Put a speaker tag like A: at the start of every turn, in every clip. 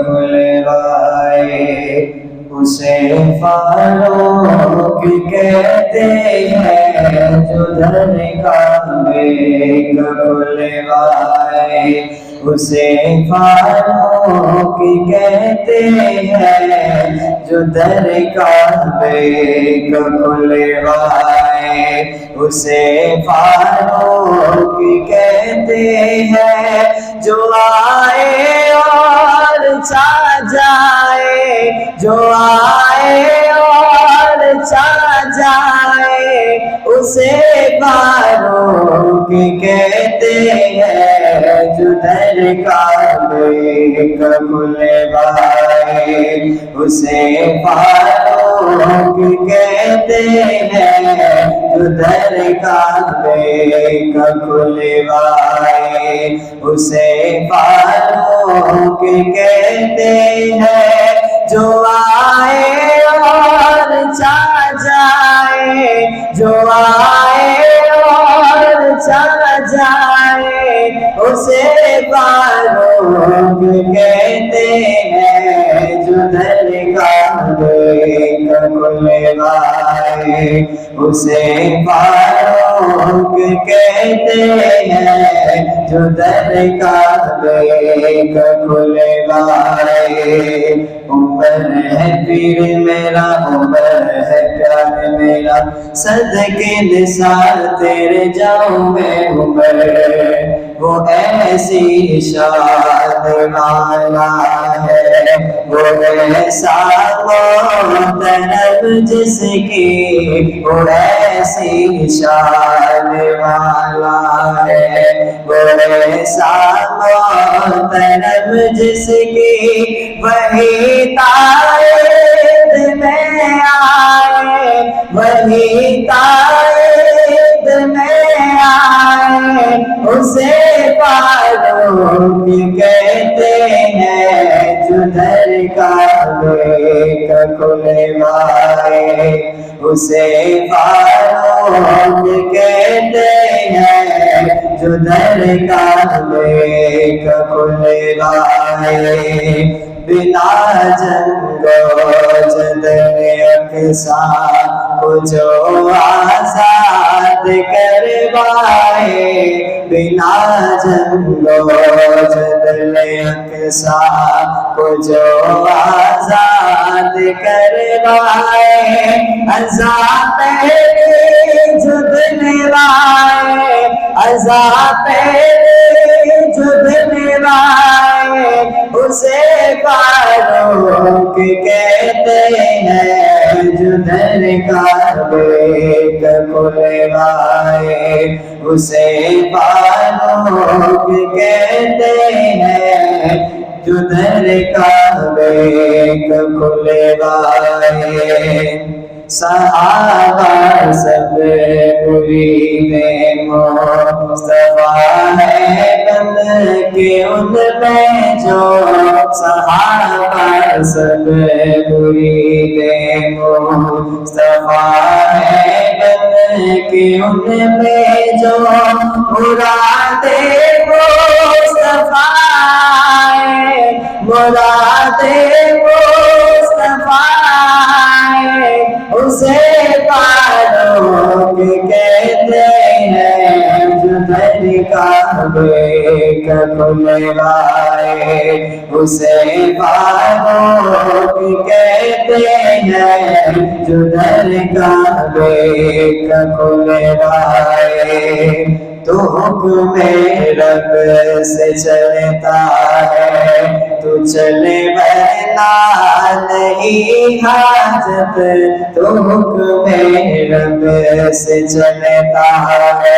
A: کھلوائے اسے فاروق کہتے ہیں، جو در کعبے کا کھلوائے اسے فاروق کہتے ہیں، جو در کعبے کا کھلوائے اسے فاروق کہتے ہیں، جو آئے اور چھا جائے، جو آئے اور چھا جائے اسے فاروق کہتے ہیں، جو در کعبے کا کھلوائے اسے فاروق کہتے ہیں، جو در کعبے کا کھلوائے اسے فاروق کہتے ہیں، جو آئے اور چھا جائے، جو آئے اور چھا جائے اسے فاروق کہتے ہیں، جو در کعبے کا کھلوائے اسے فاروق کہتے ہیں، جو در کعبے کا کھلوائے عمر ہے پیر میرا، عمر ہے پیار میرا، صدقے نثار تیرے جاؤں میں عمر، وہ ایسی شان والا ہے، وہ ایسا محترم جس کی وہ ایسی شان والا ہے، وہ ایسا محترم جس کی وہی تائید میں آئے، وہی تائید میں آئے اسے فاروق کہتے ہیں، جو در کعبے کا کھلوائے اسے فاروق کہتے ہیں، جو در کعبے کا کھلوائے بنا جنگ و جدل اقصیٰ کو جو آزاد کروائے، بنا جنگ و جدل اقصیٰ کو جو آزاد کروائے، عذاب پہلے جو دلوائے، عذاب پہلے جو دلوائے اسے فاروق کہتے ہیں، جو در کعبے کا کھلوائے اسے فاروق کہتے ہیں، جو در کعبے کا کھلوائے صحابہ سب مرید مصطفیٰ ہے بن کے ان میں جو، صحابہ سب مرید مصطفیٰ ہے بن کے ان میں جو، مراد مصطفیٰ مراد مصطفیٰ اسے فاروق کہتے ہیں، جو در کعبے کا کھلوائے اسے فاروق کہتے ہیں، جو در کعبے کا کھلوائے تو حکم رب سے چلتا ہے، تو چلے ورنہ نہیں حاجت، تو حکم رب سے چلتا ہے،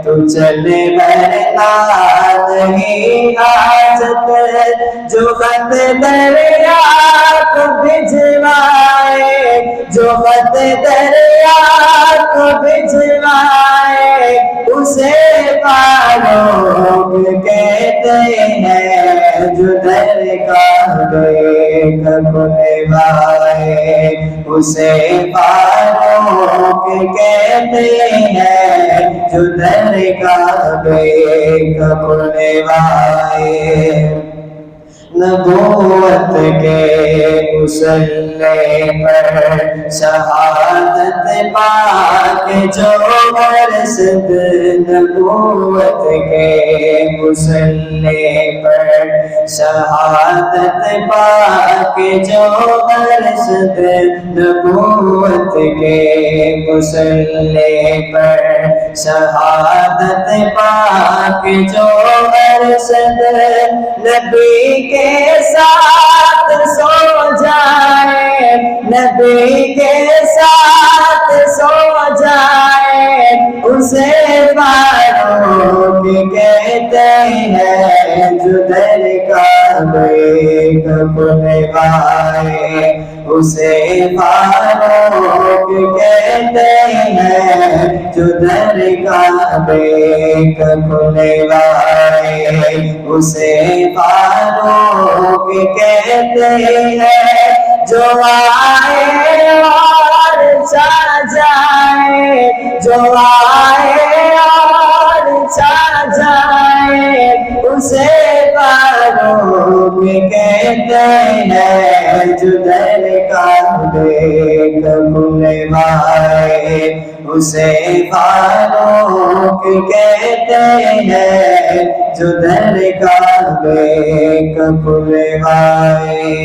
A: تو چلے ورنہ نہیں حاجت، جو خط دریا کو بھجوائے، جو خط دریا کو بھجوائے اسے فاروق کہتے ہیں، جو در کعبے کا کھلوائے اسے فاروق کہتے ہیں، جو در کعبے کا کھلوائے نبوت کے مصلی پر شہادت پا کے جو برسد، نبوت کے مصلی پر شہادت پا کے جو برسد، نبوت کے مصلی پر شہادت پا کے جو برسد، نبی کے ساتھ سو جائے، نبی کے ساتھ سو جائے، اسے فاروق کہتے ہیں، جو در کعبے کا کھلوائے، اسے فاروق کہتے ہیں، جو در کعبے کا کھلوائے، اسے فاروق کہتے ہیں، جو آئے اور چھا جائے، جو آئے اور چھا جائے، اسے فاروق کہتے ہیں، جو در کعبے کا کھلوائے، اسے فاروق کہتے ہیں، جو در کعبے کا کھلوائے۔